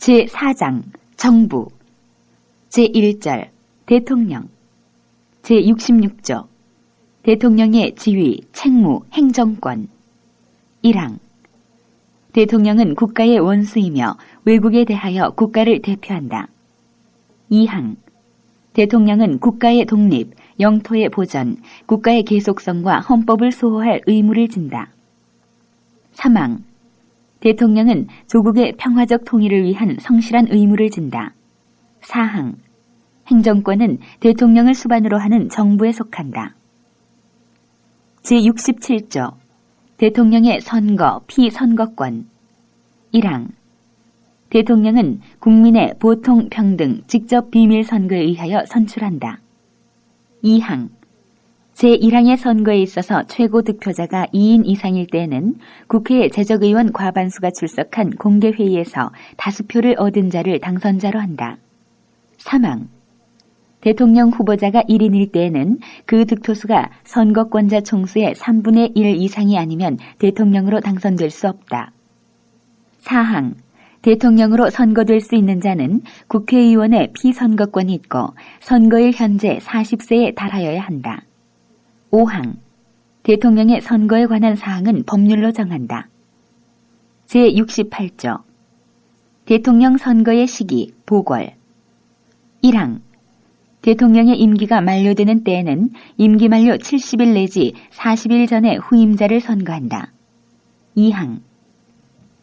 제4장 정부 제1절 대통령 제66조 대통령의 지위, 책무, 행정권 1항 대통령은 국가의 원수이며 외국에 대하여 국가를 대표한다. 2항 대통령은 국가의 독립, 영토의 보전, 국가의 계속성과 헌법을 수호할 의무를 진다. 3항 대통령은 조국의 평화적 통일을 위한 성실한 의무를 진다. 4항 행정권은 대통령을 수반으로 하는 정부에 속한다. 제67조 대통령의 선거, 피선거권 1항 대통령은 국민의 보통 평등 직접 비밀 선거에 의하여 선출한다. 2항 제1항의 선거에 있어서 최고 득표자가 2인 이상일 때에는 국회 재적의원 과반수가 출석한 공개회의에서 다수표를 얻은 자를 당선자로 한다. 3항 대통령 후보자가 1인일 때에는 그 득표수가 선거권자 총수의 3분의 1 이상이 아니면 대통령으로 당선될 수 없다. 4항 대통령으로 선거될 수 있는 자는 국회의원의 피선거권이 있고 선거일 현재 40세에 달하여야 한다. 5항 대통령의 선거에 관한 사항은 법률로 정한다. 제68조 대통령 선거의 시기, 보궐 1항 대통령의 임기가 만료되는 때에는 임기 만료 70일 내지 40일 전에 후임자를 선거한다. 2항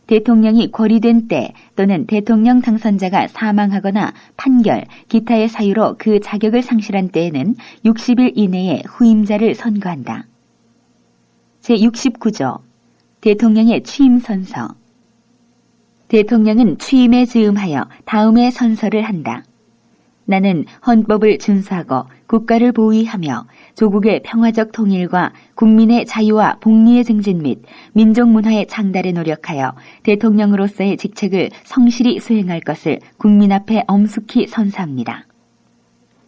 대통령이 고리된 때 또는 대통령 당선자가 사망하거나 판결, 기타의 사유로 그 자격을 상실한 때에는 60일 이내에 후임자를 선거한다. 제69조 대통령의 취임 선서 대통령은 취임에 즈음하여 다음의 선서를 한다. 나는 헌법을 준수하고 국가를 보위하며 조국의 평화적 통일과 국민의 자유와 복리의 증진 및 민족 문화의 창달에 노력하여 대통령으로서의 직책을 성실히 수행할 것을 국민 앞에 엄숙히 선서합니다.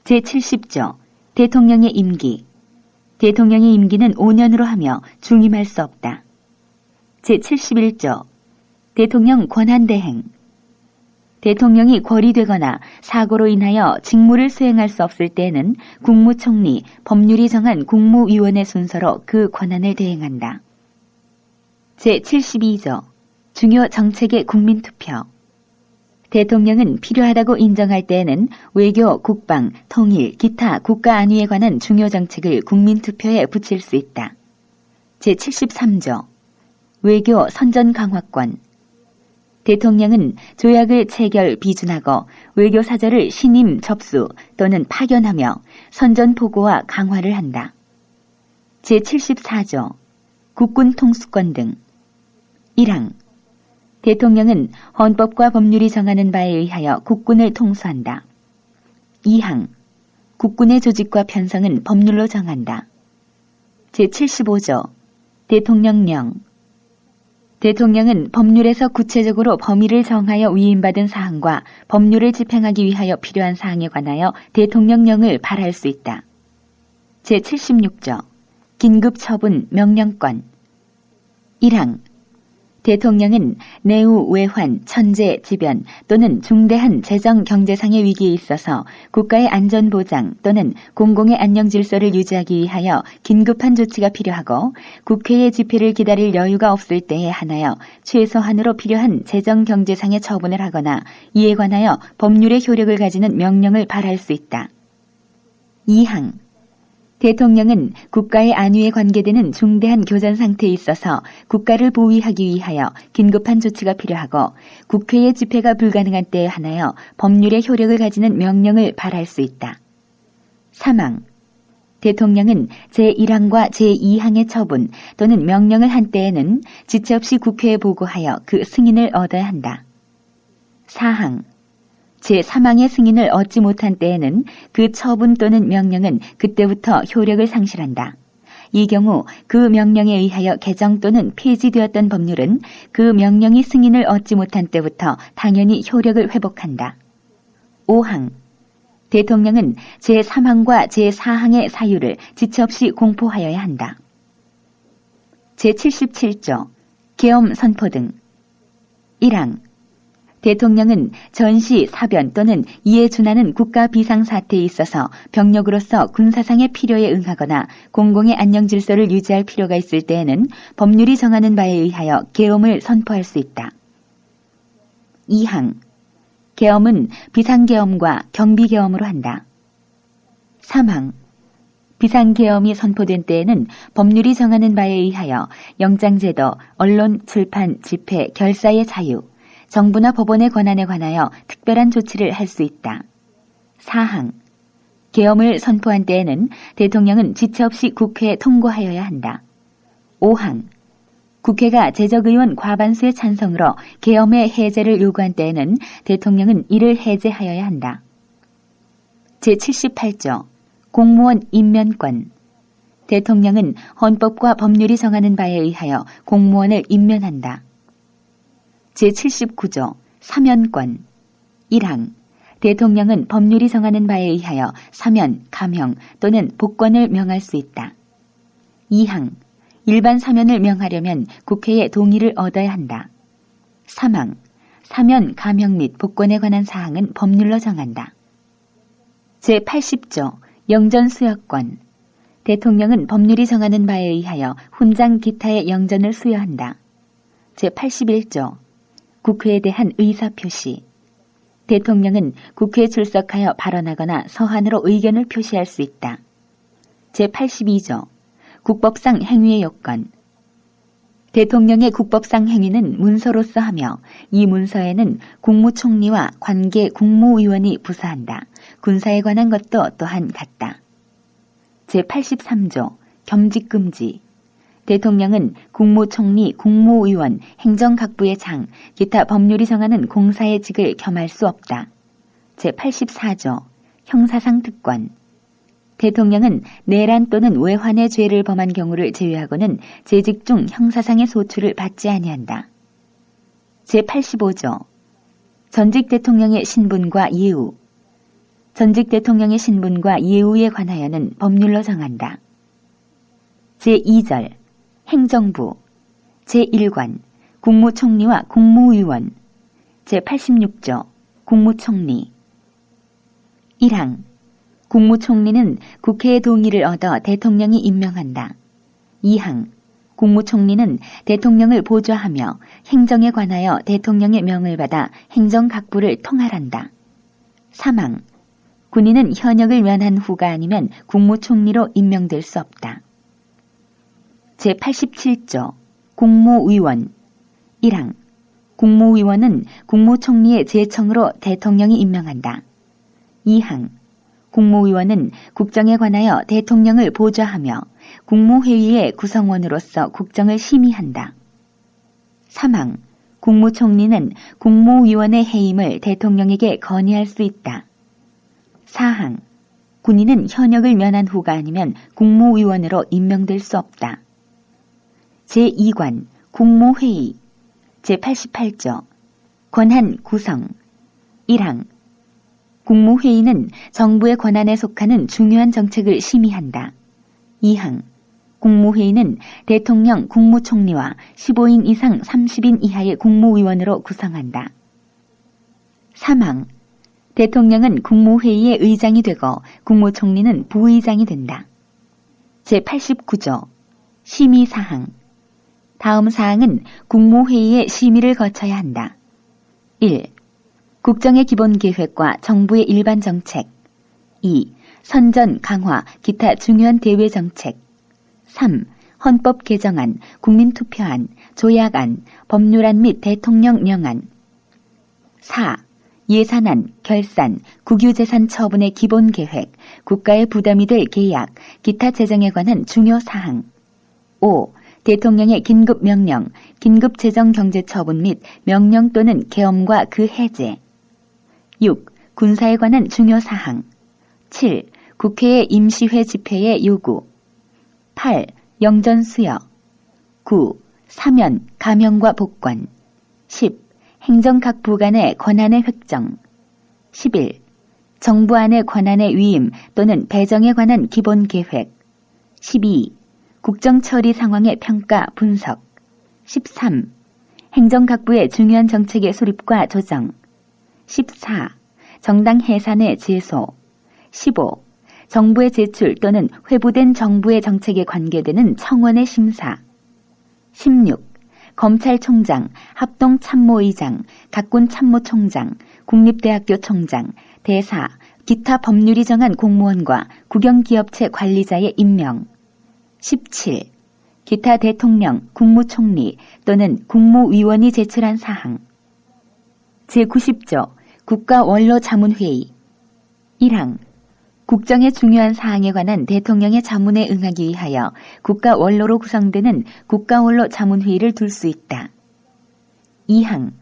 제70조 대통령의 임기 대통령의 임기는 5년으로 하며 중임할 수 없다. 제71조 대통령 권한대행 대통령이 고리되거나 사고로 인하여 직무를 수행할 수 없을 때에는 국무총리, 법률이 정한 국무위원회 순서로 그 권한을 대행한다. 제72조 중요 정책의 국민투표 대통령은 필요하다고 인정할 때에는 외교, 국방, 통일, 기타 국가 안위에 관한 중요 정책을 국민투표에 붙일 수 있다. 제73조 외교 선전 강화권 대통령은 조약을 체결, 비준하고 외교사절을 신임, 접수 또는 파견하며 선전 보고와 강화를 한다. 제74조 국군 통수권 등 1항 대통령은 헌법과 법률이 정하는 바에 의하여 국군을 통수한다. 2항 국군의 조직과 편성은 법률로 정한다. 제75조 대통령령 대통령은 법률에서 구체적으로 범위를 정하여 위임받은 사항과 법률을 집행하기 위하여 필요한 사항에 관하여 대통령령을 발할 수 있다. 제76조 긴급처분 명령권 1항 대통령은 내후 외환, 천재, 지변 또는 중대한 재정 경제상의 위기에 있어서 국가의 안전보장 또는 공공의 안녕질서를 유지하기 위하여 긴급한 조치가 필요하고 국회의 집회를 기다릴 여유가 없을 때에 한하여 최소한으로 필요한 재정 경제상의 처분을 하거나 이에 관하여 법률의 효력을 가지는 명령을 발할 수 있다. 2항 대통령은 국가의 안위에 관계되는 중대한 교전 상태에 있어서 국가를 보위하기 위하여 긴급한 조치가 필요하고 국회의 집회가 불가능한 때에 한하여 법률의 효력을 가지는 명령을 발할 수 있다. 3항 대통령은 제1항과 제2항의 처분 또는 명령을 한 때에는 지체 없이 국회에 보고하여 그 승인을 얻어야 한다. 4항 제3항의 승인을 얻지 못한 때에는 그 처분 또는 명령은 그때부터 효력을 상실한다. 이 경우 그 명령에 의하여 개정 또는 폐지되었던 법률은 그 명령이 승인을 얻지 못한 때부터 당연히 효력을 회복한다. 5항 대통령은 제3항과 제4항의 사유를 지체 없이 공포하여야 한다. 제77조 계엄 선포 등 1항 대통령은 전시, 사변 또는 이에 준하는 국가 비상사태에 있어서 병력으로서 군사상의 필요에 응하거나 공공의 안녕 질서를 유지할 필요가 있을 때에는 법률이 정하는 바에 의하여 계엄을 선포할 수 있다. 2항. 계엄은 비상계엄과 경비계엄으로 한다. 3항. 비상계엄이 선포된 때에는 법률이 정하는 바에 의하여 영장제도, 언론, 출판, 집회, 결사의 자유, 정부나 법원의 권한에 관하여 특별한 조치를 할 수 있다. 4항. 계엄을 선포한 때에는 대통령은 지체 없이 국회에 통고하여야 한다. 5항. 국회가 재적의원 과반수의 찬성으로 계엄의 해제를 요구한 때에는 대통령은 이를 해제하여야 한다. 제78조 공무원 임면권. 대통령은 헌법과 법률이 정하는 바에 의하여 공무원을 임면한다. 제79조 사면권. 1항. 대통령은 법률이 정하는 바에 의하여 사면, 감형 또는 복권을 명할 수 있다. 2항. 일반 사면을 명하려면 국회의 동의를 얻어야 한다. 3항. 사면, 감형 및 복권에 관한 사항은 법률로 정한다. 제80조 영전수여권. 대통령은 법률이 정하는 바에 의하여 훈장 기타의 영전을 수여한다. 제81조 국회에 대한 의사표시. 대통령은 국회에 출석하여 발언하거나 서한으로 의견을 표시할 수 있다. 제82조 국법상 행위의 요건. 대통령의 국법상 행위는 문서로서 하며 이 문서에는 국무총리와 관계 국무위원이 부사한다. 군사에 관한 것도 또한 같다. 제83조 겸직금지. 대통령은 국무총리, 국무위원, 행정각부의 장, 기타 법률이 정하는 공사의 직을 겸할 수 없다. 제84조 형사상 특권. 대통령은 내란 또는 외환의 죄를 범한 경우를 제외하고는 재직 중 형사상의 소출을 받지 아니한다. 제85조 전직 대통령의 신분과 예우. 전직 대통령의 신분과 예우에 관하여는 법률로 정한다. 제2절 행정부. 제1관 국무총리와 국무위원. 제86조 국무총리. 1항. 국무총리는 국회의 동의를 얻어 대통령이 임명한다. 2항. 국무총리는 대통령을 보좌하며 행정에 관하여 대통령의 명을 받아 행정각부를 통할한다. 3항. 군인은 현역을 면한 후가 아니면 국무총리로 임명될 수 없다. 제87조 국무위원. 1항. 국무위원은 국무총리의 제청으로 대통령이 임명한다. 2항. 국무위원은 국정에 관하여 대통령을 보좌하며 국무회의의 구성원으로서 국정을 심의한다. 3항. 국무총리는 국무위원의 해임을 대통령에게 건의할 수 있다. 4항. 군인은 현역을 면한 후가 아니면 국무위원으로 임명될 수 없다. 제2관 국무회의. 제88조 권한 구성. 1항. 국무회의는 정부의 권한에 속하는 중요한 정책을 심의한다. 2항. 국무회의는 대통령, 국무총리와 15인 이상 30인 이하의 국무위원으로 구성한다. 3항. 대통령은 국무회의의 의장이 되고 국무총리는 부의장이 된다. 제89조 심의사항. 다음 사항은 국무회의의 심의를 거쳐야 한다. 1. 국정의 기본 계획과 정부의 일반 정책. 2. 선전, 강화, 기타 중요한 대외 정책. 3. 헌법 개정안, 국민투표안, 조약안, 법률안 및 대통령 명안. 4. 예산안, 결산, 국유재산 처분의 기본 계획, 국가의 부담이 될 계약, 기타 재정에 관한 중요 사항. 5. 대통령의 긴급 명령, 긴급 재정 경제 처분 및 명령 또는 계엄과 그 해제. 6. 군사에 관한 중요 사항. 7. 국회의 임시회 집회의 요구. 8. 영전 수여. 9. 사면, 감형과 복권. 10. 행정각부 간의 권한의 획정. 11. 정부 안의 권한의 위임 또는 배정에 관한 기본 계획. 12. 국정 처리 상황의 평가 분석. 13. 행정각부의 중요한 정책의 수립과 조정. 14. 정당 해산의 제소. 15. 정부의 제출 또는 회부된 정부의 정책에 관계되는 청원의 심사. 16. 검찰총장, 합동참모의장, 각군참모총장, 국립대학교 총장, 대사, 기타 법률이 정한 공무원과 국영기업체 관리자의 임명. 17. 기타 대통령, 국무총리 또는 국무위원이 제출한 사항. 제90조 국가원로자문회의. 1항. 국정의 중요한 사항에 관한 대통령의 자문에 응하기 위하여 국가원로로 구성되는 국가원로자문회의를 둘 수 있다. 2항.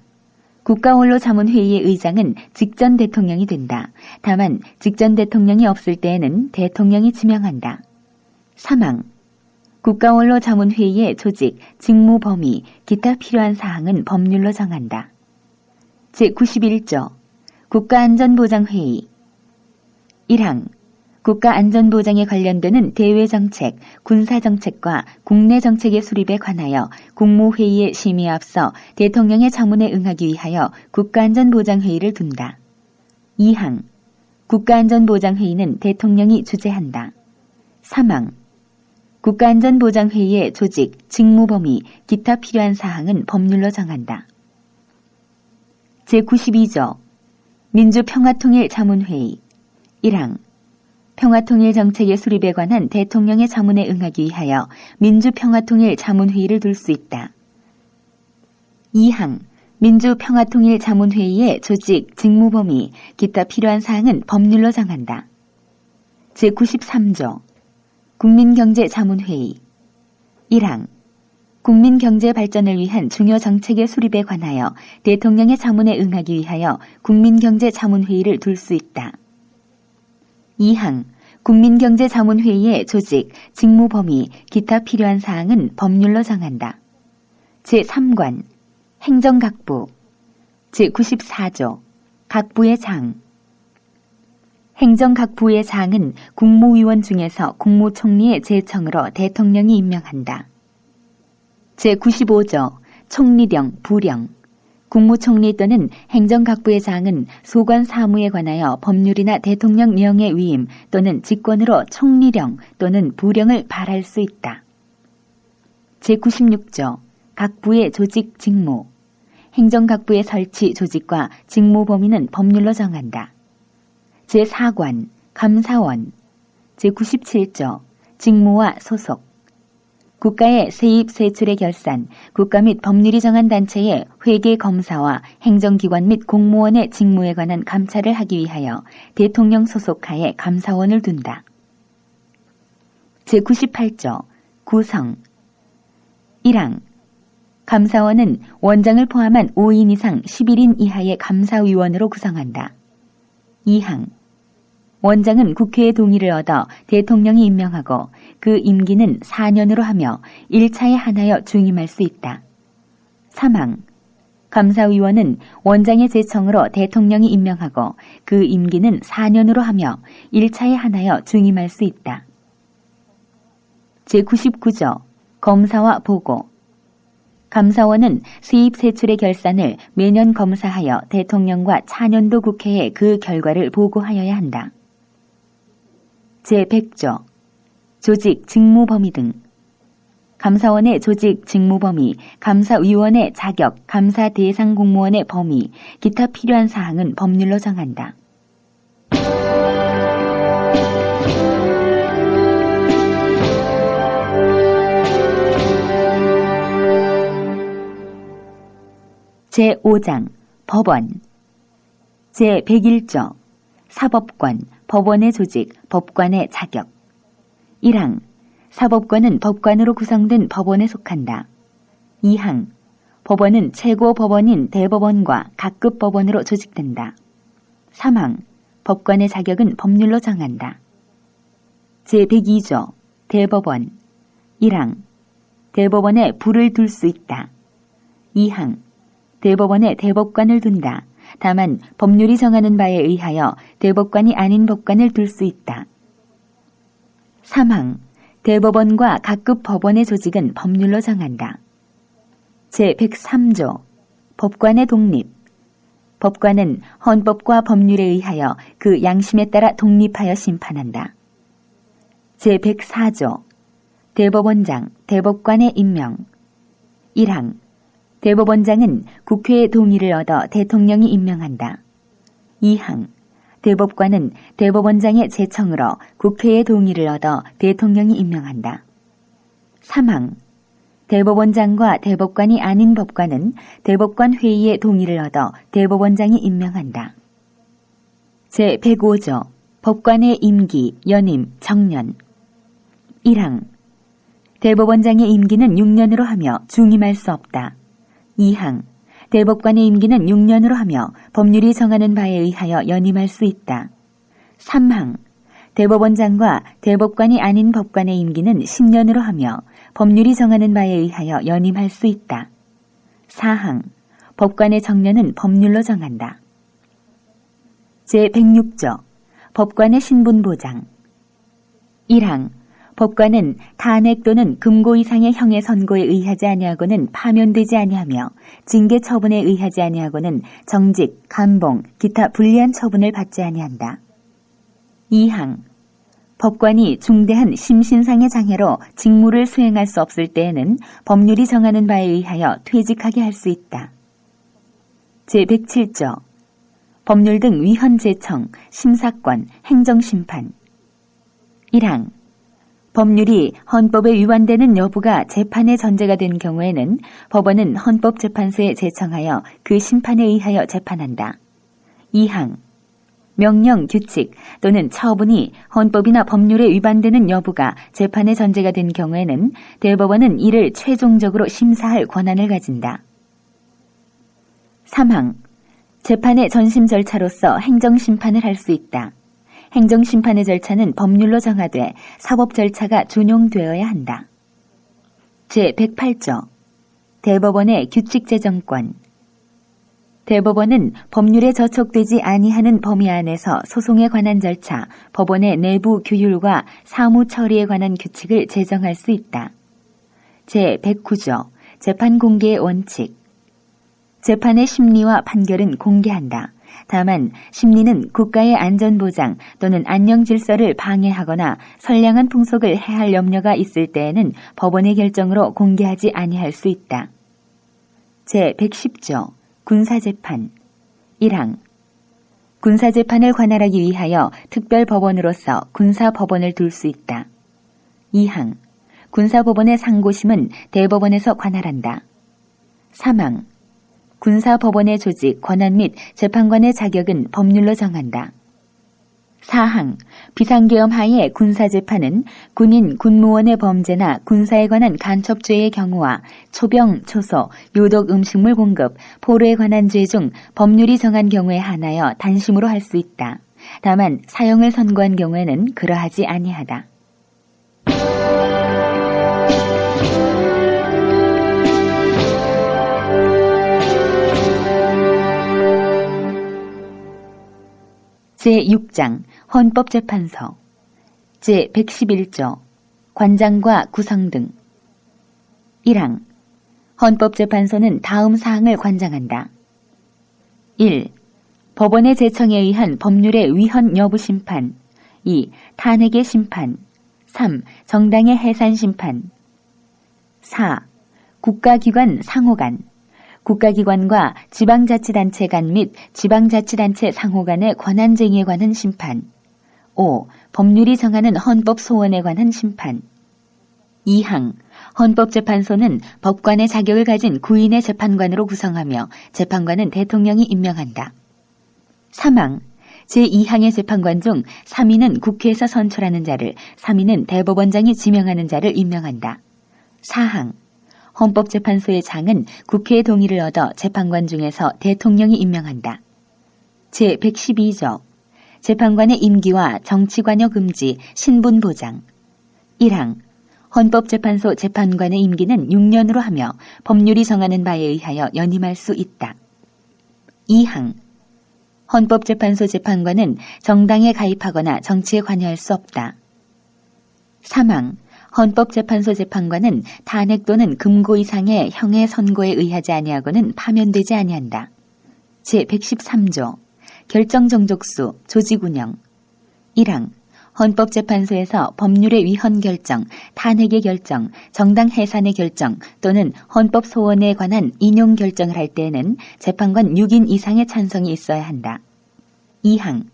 국가원로자문회의의 의장은 직전 대통령이 된다. 다만 직전 대통령이 없을 때에는 대통령이 지명한다. 3항. 국가원로자문회의의 조직, 직무 범위, 기타 필요한 사항은 법률로 정한다. 제91조 국가안전보장회의. 1항. 국가안전보장에 관련되는 대외정책, 군사정책과 국내정책의 수립에 관하여 국무회의의 심의에 앞서 대통령의 자문에 응하기 위하여 국가안전보장회의를 둔다. 2항. 국가안전보장회의는 대통령이 주재한다. 3항. 국가안전보장회의의 조직, 직무범위, 기타 필요한 사항은 법률로 정한다. 제92조 민주평화통일자문회의. 1항. 평화통일 정책의 수립에 관한 대통령의 자문에 응하기 위하여 민주평화통일자문회의를 둘 수 있다. 2항. 민주평화통일자문회의의 조직, 직무범위, 기타 필요한 사항은 법률로 정한다. 제93조 국민경제자문회의. 1항. 국민경제 발전을 위한 중요 정책의 수립에 관하여 대통령의 자문에 응하기 위하여 국민경제자문회의를 둘 수 있다. 2항. 국민경제자문회의의 조직, 직무 범위, 기타 필요한 사항은 법률로 정한다. 제3관 행정각부. 제94조 각부의 장. 행정각부의 장은 국무위원 중에서 국무총리의 제청으로 대통령이 임명한다. 제95조 총리령, 부령. 국무총리 또는 행정각부의 장은 소관 사무에 관하여 법률이나 대통령 명예 위임 또는 직권으로 총리령 또는 부령을 발할 수 있다. 제96조 각부의 조직 직무. 행정각부의 설치 조직과 직무 범위는 법률로 정한다. 제4관 감사원. 제97조 직무와 소속. 국가의 세입 세출의 결산, 국가 및 법률이 정한 단체의 회계 검사와 행정기관 및 공무원의 직무에 관한 감찰을 하기 위하여 대통령 소속하에 감사원을 둔다. 제98조 구성. 1항. 감사원은 원장을 포함한 5인 이상 11인 이하의 감사위원으로 구성한다. 2항. 원장은 국회의 동의를 얻어 대통령이 임명하고 그 임기는 4년으로 하며 1차에 한하여 중임할 수 있다. 3항. 감사위원은 원장의 제청으로 대통령이 임명하고 그 임기는 4년으로 하며 1차에 한하여 중임할 수 있다. 제99조 검사와 보고. 감사원은 수입 세출의 결산을 매년 검사하여 대통령과 차년도 국회에 그 결과를 보고하여야 한다. 제100조 조직, 직무 범위 등. 감사원의 조직, 직무 범위, 감사위원의 자격, 감사 대상 공무원의 범위, 기타 필요한 사항은 법률로 정한다. 제5장 법원. 제101조 사법권, 법원의 조직, 법관의 자격. 1항. 사법권은 법관으로 구성된 법원에 속한다. 2항. 법원은 최고 법원인 대법원과 각급 법원으로 조직된다. 3항. 법관의 자격은 법률로 정한다. 제102조 대법원. 1항. 대법원에 불을 둘 수 있다. 2항. 대법원에 대법관을 둔다. 다만 법률이 정하는 바에 의하여 대법관이 아닌 법관을 둘 수 있다. 3항. 대법원과 각급 법원의 조직은 법률로 정한다. 제103조 법관의 독립. 법관은 헌법과 법률에 의하여 그 양심에 따라 독립하여 심판한다. 제104조 대법원장, 대법관의 임명. 1항 대법원장은 국회의 동의를 얻어 대통령이 임명한다. 2항 대법관은 대법원장의 제청으로 국회의 동의를 얻어 대통령이 임명한다. 3항 대법원장과 대법관이 아닌 법관은 대법관 회의의 동의를 얻어 대법원장이 임명한다. 제105조 법관의 임기, 연임, 정년. 1항 대법원장의 임기는 6년으로 하며 중임할 수 없다. 2항 대법관의 임기는 6년으로 하며 법률이 정하는 바에 의하여 연임할 수 있다. 3항 대법원장과 대법관이 아닌 법관의 임기는 10년으로 하며 법률이 정하는 바에 의하여 연임할 수 있다. 4항 법관의 정년은 법률로 정한다. 제106조 법관의 신분 보장. 1항 법관은 탄핵 또는 금고 이상의 형의 선고에 의하지 아니하고는 파면되지 아니하며 징계 처분에 의하지 아니하고는 정직, 감봉, 기타 불리한 처분을 받지 아니한다. 2항 법관이 중대한 심신상의 장애로 직무를 수행할 수 없을 때에는 법률이 정하는 바에 의하여 퇴직하게 할 수 있다. 제107조 법률 등 위헌 제청, 심사권, 행정심판. 1항 법률이 헌법에 위반되는 여부가 재판의 전제가 된 경우에는 법원은 헌법재판소에 제청하여 그 심판에 의하여 재판한다. 2항 명령, 규칙 또는 처분이 헌법이나 법률에 위반되는 여부가 재판의 전제가 된 경우에는 대법원은 이를 최종적으로 심사할 권한을 가진다. 3항 재판의 전심 절차로서 행정심판을 할 수 있다. 행정심판의 절차는 법률로 정하되 사법 절차가 준용되어야 한다. 제108조 대법원의 규칙 제정권. 대법원은 법률에 저촉되지 아니하는 범위 안에서 소송에 관한 절차, 법원의 내부 규율과 사무 처리에 관한 규칙을 제정할 수 있다. 제109조 재판 공개의 원칙. 재판의 심리와 판결은 공개한다. 다만 심리는 국가의 안전보장 또는 안녕질서를 방해하거나 선량한 풍속을 해할 염려가 있을 때에는 법원의 결정으로 공개하지 아니할 수 있다. 제110조 군사재판. 1항 군사재판을 관할하기 위하여 특별법원으로서 군사법원을 둘 수 있다. 2항 군사법원의 상고심은 대법원에서 관할한다. 3항 군사법원의 조직, 권한 및 재판관의 자격은 법률로 정한다. 4항 비상계엄 하에 군사재판은 군인, 군무원의 범죄나 군사에 관한 간첩죄의 경우와 초병, 초소, 요독 음식물 공급, 포로에 관한 죄 중 법률이 정한 경우에 한하여 단심으로 할 수 있다. 다만 사형을 선고한 경우에는 그러하지 아니하다. 제6장 헌법재판소. 제111조 관장과 구성 등. 1항 헌법재판소는 다음 사항을 관장한다. 1. 법원의 제청에 의한 법률의 위헌 여부 심판. 2. 탄핵의 심판. 3. 정당의 해산 심판. 4. 국가기관 상호 간. 국가기관과 지방자치단체 간 및 지방자치단체 상호 간의 권한쟁의에 관한 심판. 5. 법률이 정하는 헌법소원에 관한 심판. 2항 헌법재판소는 법관의 자격을 가진 구인의 재판관으로 구성하며 재판관은 대통령이 임명한다. 3항 제2항의 재판관 중 3인은 국회에서 선출하는 자를, 3인은 대법원장이 지명하는 자를 임명한다. 4항 헌법재판소의 장은 국회의 동의를 얻어 재판관 중에서 대통령이 임명한다. 제112조 재판관의 임기와 정치관여 금지, 신분 보장. 1항 헌법재판소 재판관의 임기는 6년으로 하며 법률이 정하는 바에 의하여 연임할 수 있다. 2항 헌법재판소 재판관은 정당에 가입하거나 정치에 관여할 수 없다. 3항 헌법재판소 재판관은 탄핵 또는 금고 이상의 형의 선고에 의하지 아니하고는 파면되지 아니한다. 제113조 결정 정족수 조직운영 1항 헌법재판소에서 법률의 위헌 결정, 탄핵의 결정, 정당 해산의 결정 또는 헌법 소원에 관한 인용 결정을 할 때에는 재판관 6인 이상의 찬성이 있어야 한다. 2항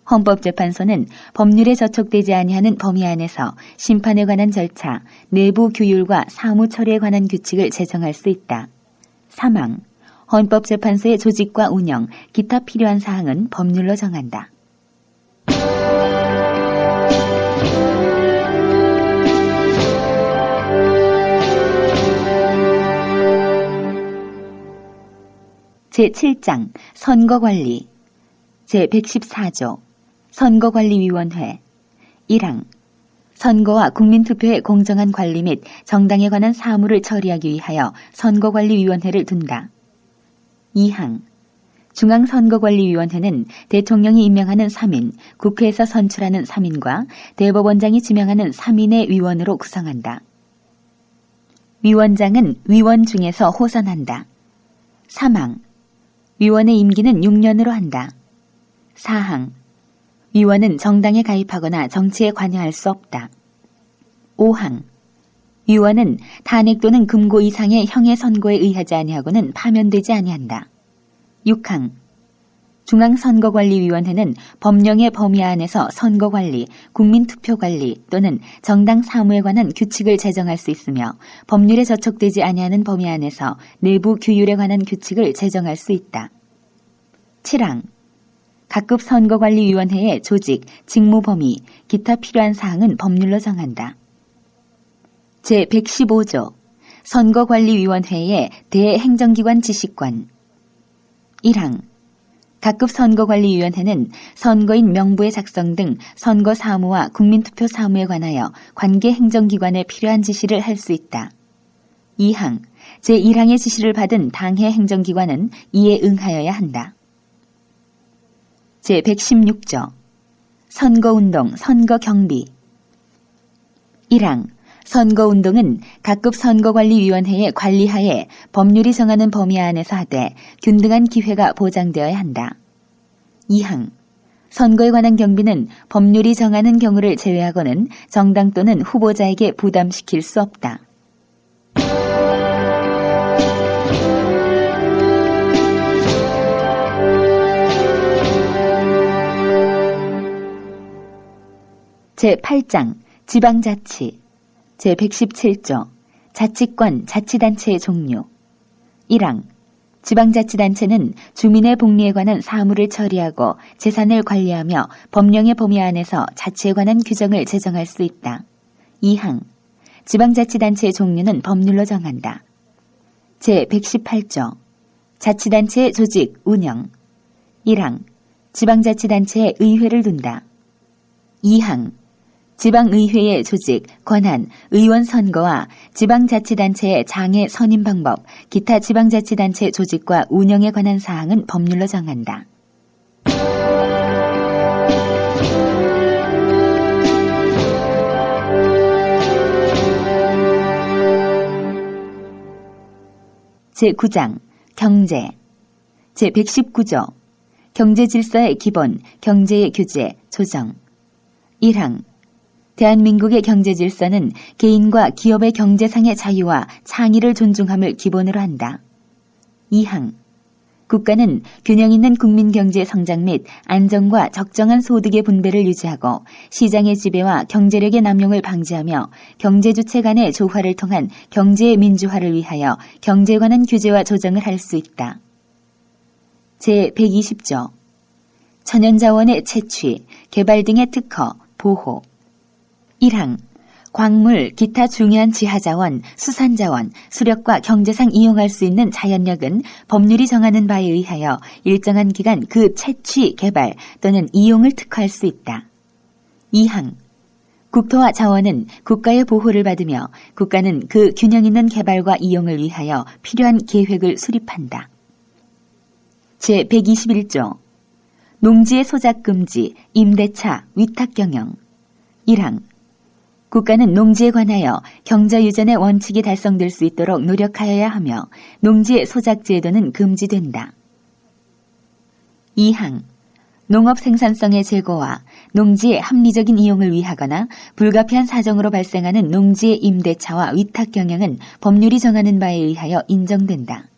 헌법재판소는 법률에 저촉되지 아니하는 범위 안에서 심판에 관한 절차, 내부 규율과 사무 처리에 관한 규칙을 제정할 수 있다. 3항 헌법재판소의 조직과 운영, 기타 필요한 사항은 법률로 정한다. 제7장 선거관리 제114조 선거관리위원회 1항 선거와 국민투표의 공정한 관리 및 정당에 관한 사무를 처리하기 위하여 선거관리위원회를 둔다. 2항 중앙선거관리위원회는 대통령이 임명하는 3인, 국회에서 선출하는 3인과 대법원장이 지명하는 3인의 위원으로 구성한다. 위원장은 위원 중에서 호선한다. 3항 위원의 임기는 6년으로 한다. 4항 위원은 정당에 가입하거나 정치에 관여할 수 없다. 5항 위원은 탄핵 또는 금고 이상의 형의 선고에 의하지 아니하고는 파면되지 아니한다. 6항 중앙선거관리위원회는 법령의 범위 안에서 선거관리, 국민투표관리 또는 정당 사무에 관한 규칙을 제정할 수 있으며 법률에 저촉되지 아니하는 범위 안에서 내부 규율에 관한 규칙을 제정할 수 있다. 7항 각급 선거관리위원회의 조직, 직무 범위, 기타 필요한 사항은 법률로 정한다. 제115조 선거관리위원회의 대행정기관 지시권 1항 각급 선거관리위원회는 선거인 명부의 작성 등 선거 사무와 국민투표 사무에 관하여 관계 행정기관에 필요한 지시를 할 수 있다. 2항 제1항의 지시를 받은 당해 행정기관은 이에 응하여야 한다. 제116조 선거운동, 선거경비 1항 선거운동은 각급 선거관리위원회의 관리하에 법률이 정하는 범위 안에서 하되 균등한 기회가 보장되어야 한다. 2항 선거에 관한 경비는 법률이 정하는 경우를 제외하고는 정당 또는 후보자에게 부담시킬 수 없다. 제8장 지방자치 제117조 자치권, 자치단체의 종류 1항 지방자치단체는 주민의 복리에 관한 사무를 처리하고 재산을 관리하며 법령의 범위 안에서 자치에 관한 규정을 제정할 수 있다. 2항 지방자치단체의 종류는 법률로 정한다. 제118조 자치단체의 조직, 운영 1항 지방자치단체에 의회를 둔다. 2항 지방의회의 조직, 권한, 의원 선거와 지방자치단체의 장애 선임 방법, 기타 지방자치단체 조직과 운영에 관한 사항은 법률로 정한다. 제9장 경제 제119조 경제질서의 기본, 경제의 규제, 조정 1항 대한민국의 경제질서는 개인과 기업의 경제상의 자유와 창의를 존중함을 기본으로 한다. 2항 국가는 균형 있는 국민경제 성장 및 안정과 적정한 소득의 분배를 유지하고 시장의 지배와 경제력의 남용을 방지하며 경제주체 간의 조화를 통한 경제의 민주화를 위하여 경제에 관한 규제와 조정을 할 수 있다. 제120조 천연자원의 채취, 개발 등의 특허, 보호 1항 광물, 기타 중요한 지하자원, 수산자원, 수력과 경제상 이용할 수 있는 자연력은 법률이 정하는 바에 의하여 일정한 기간 그 채취, 개발 또는 이용을 특허할 수 있다. 2항 국토와 자원은 국가의 보호를 받으며 국가는 그 균형 있는 개발과 이용을 위하여 필요한 계획을 수립한다. 제121조 농지의 소작 금지, 임대차, 위탁경영 1항 국가는 농지에 관하여 경자유전의 원칙이 달성될 수 있도록 노력하여야 하며 농지의 소작제도는 금지된다. 2항 농업 생산성의 제고와 농지의 합리적인 이용을 위하거나 불가피한 사정으로 발생하는 농지의 임대차와 위탁 경영은 법률이 정하는 바에 의하여 인정된다.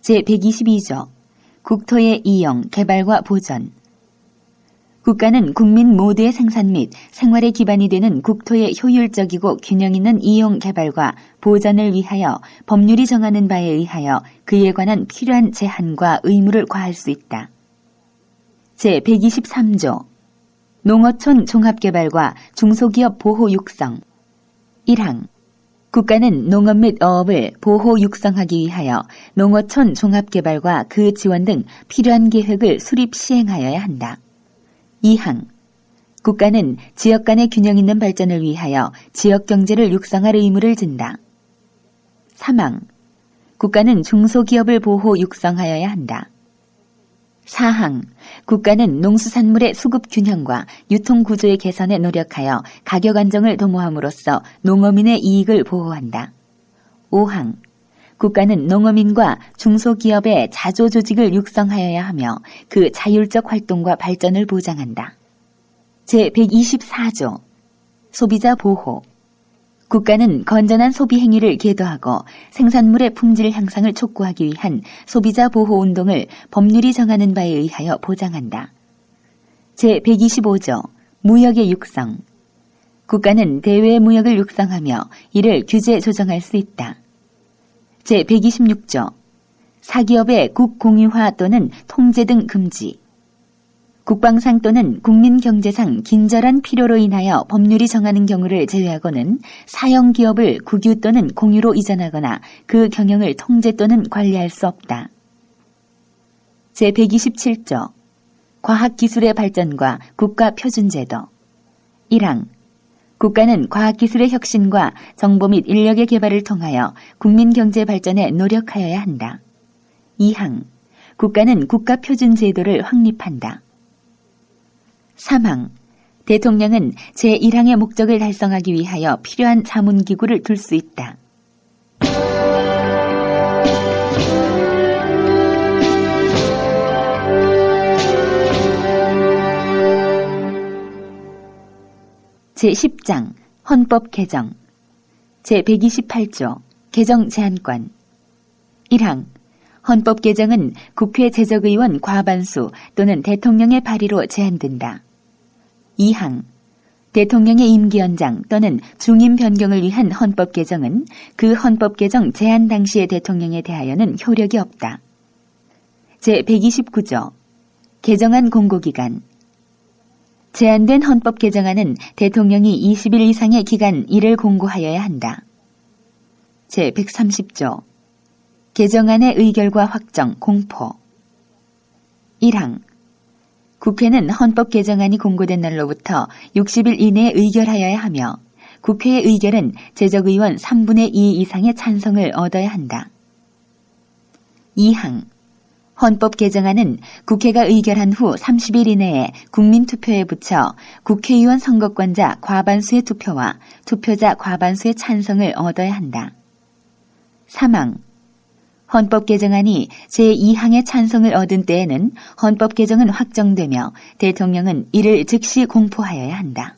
제122조 국토의 이용, 개발과 보전. 국가는 국민 모두의 생산 및 생활의 기반이 되는 국토의 효율적이고 균형 있는 이용, 개발과 보전을 위하여 법률이 정하는 바에 의하여 그에 관한 필요한 제한과 의무를 과할 수 있다. 제123조 농어촌 종합개발과 중소기업 보호 육성. 1항 국가는 농업 및 어업을 보호 육성하기 위하여 농어촌 종합개발과 그 지원 등 필요한 계획을 수립 시행하여야 한다. 2항 국가는 지역 간의 균형 있는 발전을 위하여 지역 경제를 육성할 의무를 진다. 3항 국가는 중소기업을 보호 육성하여야 한다. 4항 국가는 농수산물의 수급 균형과 유통구조의 개선에 노력하여 가격 안정을 도모함으로써 농어민의 이익을 보호한다. 5항 국가는 농어민과 중소기업의 자조조직을 육성하여야 하며 그 자율적 활동과 발전을 보장한다. 제124조 소비자 보호. 국가는 건전한 소비 행위를 계도하고 생산물의 품질 향상을 촉구하기 위한 소비자 보호 운동을 법률이 정하는 바에 의하여 보장한다. 제125조 무역의 육성. 국가는 대외 무역을 육성하며 이를 규제 조정할 수 있다. 제126조 사기업의 국공유화 또는 통제 등 금지. 국방상 또는 국민경제상 긴절한 필요로 인하여 법률이 정하는 경우를 제외하고는 사형기업을 국유 또는 공유로 이전하거나 그 경영을 통제 또는 관리할 수 없다. 제127조 과학기술의 발전과 국가표준제도. 1항 국가는 과학기술의 혁신과 정보 및 인력의 개발을 통하여 국민경제 발전에 노력하여야 한다. 2항 국가는 국가표준제도를 확립한다. 3항 대통령은 제1항의 목적을 달성하기 위하여 필요한 자문기구를 둘 수 있다. 제10장 헌법 개정. 제128조 개정 제한권. 1항 헌법 개정은 국회 제적의원 과반수 또는 대통령의 발의로 제한된다. 2항 대통령의 임기 연장 또는 중임 변경을 위한 헌법 개정은 그 헌법 개정 제한 당시의 대통령에 대하여는 효력이 없다. 제129조 개정안 공고기간. 제한된 헌법 개정안은 대통령이 20일 이상의 기간 이를 공고하여야 한다. 제130조 개정안의 의결과 확정, 공포. 1항 국회는 헌법 개정안이 공고된 날로부터 60일 이내에 의결하여야 하며 국회의 의결은 제적의원 3분의 2 이상의 찬성을 얻어야 한다. 2항 헌법 개정안은 국회가 의결한 후 30일 이내에 국민투표에 붙여 국회의원 선거권자 과반수의 투표와 투표자 과반수의 찬성을 얻어야 한다. 3항 헌법 개정안이 제2항의 찬성을 얻은 때에는 헌법 개정은 확정되며 대통령은 이를 즉시 공포하여야 한다.